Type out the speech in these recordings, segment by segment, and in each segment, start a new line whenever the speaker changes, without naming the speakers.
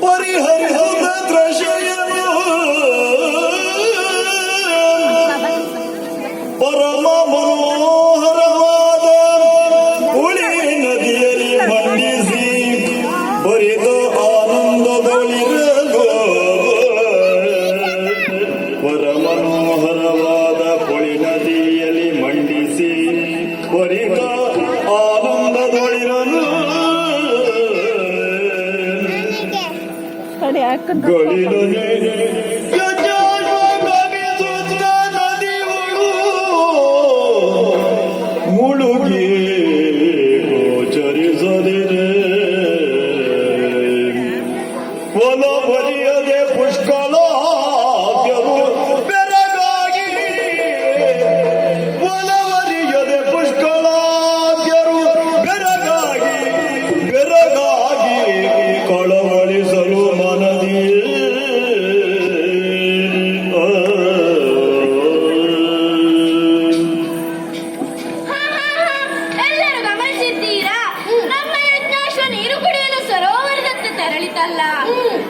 ಪರಿಹರಿಸಿದ ತ್ರಷೆಯನು ಪರಮ ಮನೋಹರವಾದ ಹುಳಿ ನದಿಯಲ್ಲಿ ಮಂಡಿಸಿ ಬರಿದ ಆನಂದದೊಳಿರಲು ಪರಮನೋಹರವಾದ ಹುಳಿ ನದಿಯಲ್ಲಿ ಮಂಡಿಸಿ ಬರಿದ ಆನಂದದೊಳಿರಲು ಗಳಿಲನೆ ಮುಳುಗಿ ಗೋಚರಿಸದಿರೆ ಹೊಲ ಬರಿಯದೆ ಪುಷ್ಕಲಾದ್ಯರು ಬೆರಗಾಗಿ ಹೊಲವರಿಯದೆ ಪುಷ್ಕಲಾದ್ಯರು ಬೆರಗಾಗಿ ಕಳವಳಿಸಲು ಮನದಿಯೇ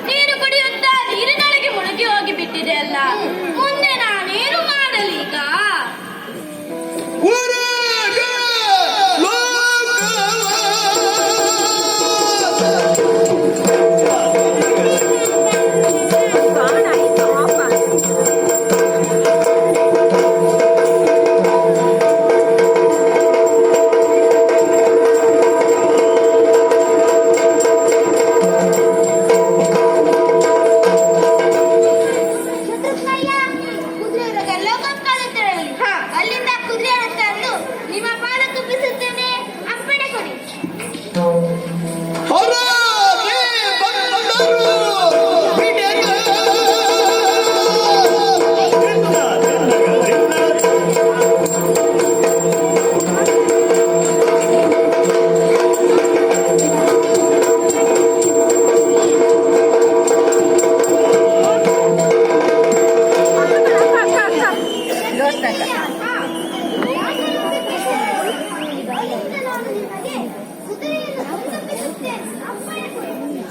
ನೀರು ಕುಡಿಯುತ್ತಾ ನೀರಿನೊಳಗೆ ಮುಳುಗಿ ಹೋಗಿ ಬಿಟ್ಟಿದೆ ಅಲ್ಲ. ಮುಂದೆ ನಾನೇನು ಮಾಡಲೀಗ?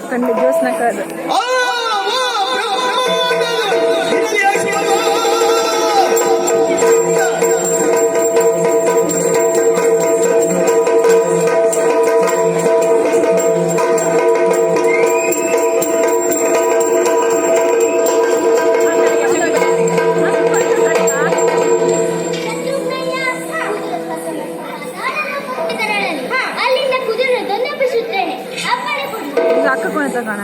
ಕಂಡು ಜೋಸ್ನ ಕಾದು ಅಕ್ಕ ಕೊನೆ ತಗೋಣ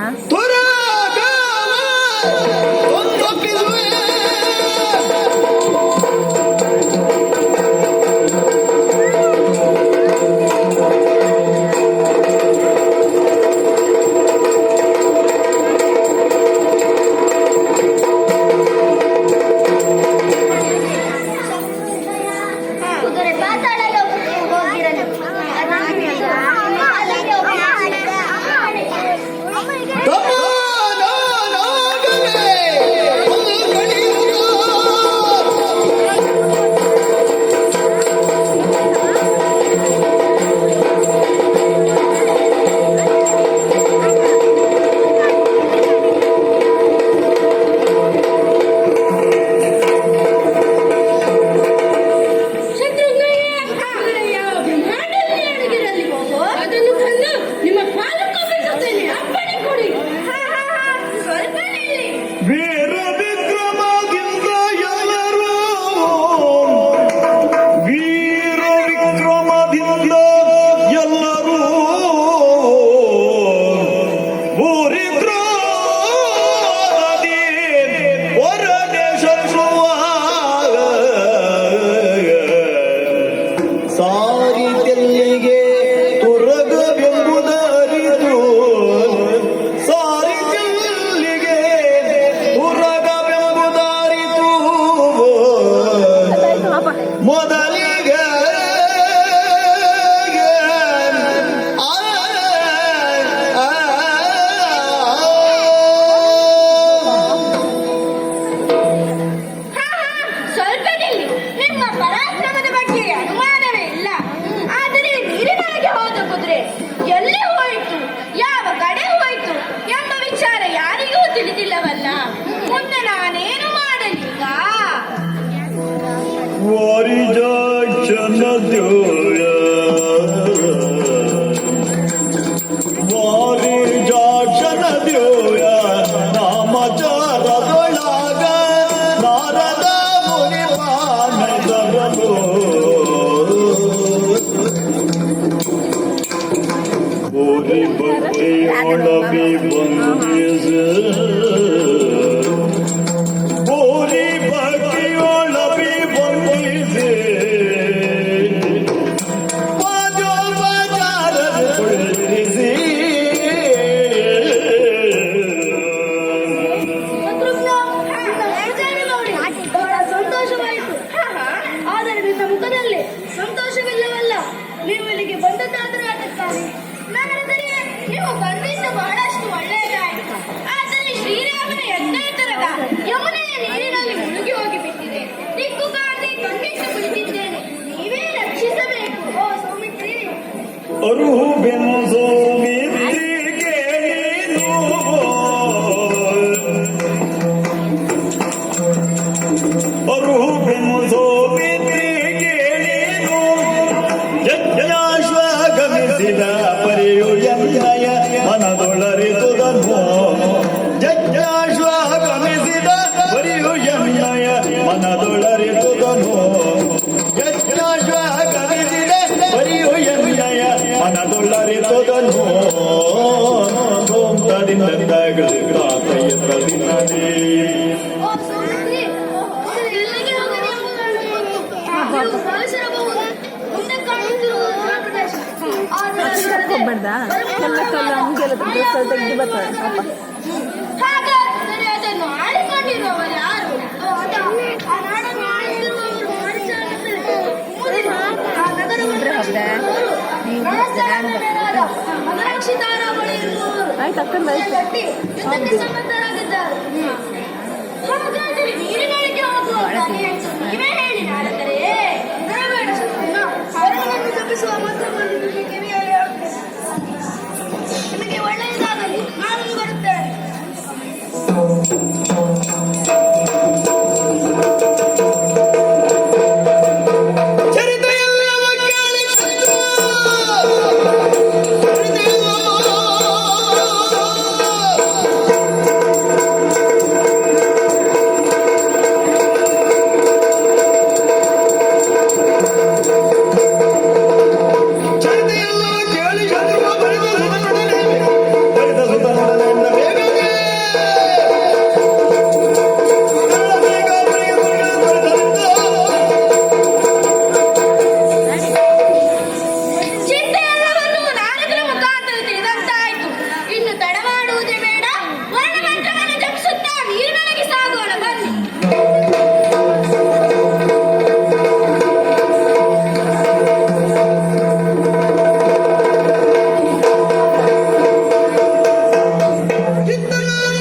Come on! ದ್ಯೋಯ ವಾರಿಜಾಕ್ಷನ ದ್ಯೋಯ ನಾಮಚಾರದೊಳಗ ನಾರದ ಮುನಿ ಪಾನದರಲು ಓರಿ ಭಕ್ತಿಯೊಳಗೆ ಬಂದಿದೆ ಓರಿ ಭಕ್ತಿಯೊಳಗೆ ಬಂದಿದೆ ಮಾಧೋಪಚಾರದ ಕುಳಿರಿಸಿ
ಬಹಳ ಸಂತೋಷವಾಯಿತು. ಆದರೆ ನಿನ್ನ ಮುಖದಲ್ಲಿ ಸಂತೋಷವಿಲ್ಲವಲ್ಲ. ನೀವು ಇಲ್ಲಿಗೆ ಬಂದದ್ದಾದರೂ ಅದಕ್ಕಾಗಿ ನಾರದರೇ, ನೀವು ಬಂದಿದ್ದು ಬಹಳಷ್ಟು ಒಳ್ಳೆಯದಾಯಿತು. ಆದರೆ ಶ್ರೀರಾಮನ ಯಜ್ಞೋತ್ತರದ ಯಮುನೆಯ ನೀರಿನಲ್ಲಿ ಮುಳುಗಿ ಹೋಗಿ ಬಿಟ್ಟಿದೆ. ದಿಕ್ಕು ಕಾಣದೆ ಕಣ್ಣಿಟ್ಟು ಕುಳಿತಿದ್ದೇನೆ. ನೀವೇ ರಕ್ಷಿಸಬೇಕು. ಓ ಸೌಮಿತ್ರಿ,
ಅರುಹು ಬೆನ್ಸೋ ಮಿತ್ರಿಗೆ ನೀನು ಅರುಹು ಬೆನ್ಸೋ ಮಿತ್ರಿಗೆ ನೀನು ಯಜ್ಞಾಶ್ವಗಮಿಸಿದ ಪರಿಯು ಎನ್ನಯ ಮನದೊಳರಿದುದನ್ನು ಯಜ್ಞಾಶ್ವಗಮಿಸಿದ ಪರಿಯು ಎನ್ನಯ ಮನದೊಳರಿದುದನು ಯಜ್ಞಾಶ್ವಗಮಿಸಿದ ಪರಿಯು ಎನ್ನಯ ಮನದೊಳರಿದುದನು
ಓ ಸೌಮಿತ್ರಿ, ಎಲ್ಲಿಗೆ ಹೋಗಿದೆ ಎಂಬುದನ್ನು ನೀವು ಭಾವಿಸಿರಬಹುದು. ಮುಂದೆ ಕಾಣುತ್ತಿರುವುದು ಪ್ರದೇಶ.
ಹೋಗ್ಬೇಡ್ದ ಎಲ್ಲ ಕಲ್ಲು ಹಂಗೆಲ್ಲ ತೆಗೆದು ಬರ್ತಾಳೆ ಪಾಪ.
ಹಾಗಾದರೆ ಅದನ್ನು ಆಡಿಕೊಂಡಿರುವವರು ಯಾರು? ಆ ನಾಡನ್ನು ಆಳುತ್ತಿರುವವರು ಮನುಷ್ಯರಂತೆ ಮುದಿದ ಆ ನಗರವನ್ನು ರಕ್ಷಿಸುವವರು ರಾಜಾರಾಮನಾದ ಅನರಕ್ಷಿತಾರ ಬಳಿ ಇರುವವರು
ಆಯ್ತು ಅಕ್ಕಂದು ಆಯ್ತು.
ಕಟ್ಟಿ ಯುದ್ಧಕ್ಕೆ ಸನ್ನದ್ಧರಾಗಿದ್ದಾರೆ. ಹಾಗಾದರೆ ನೀರಿನೊಳಗೆ ಹೋಗುವ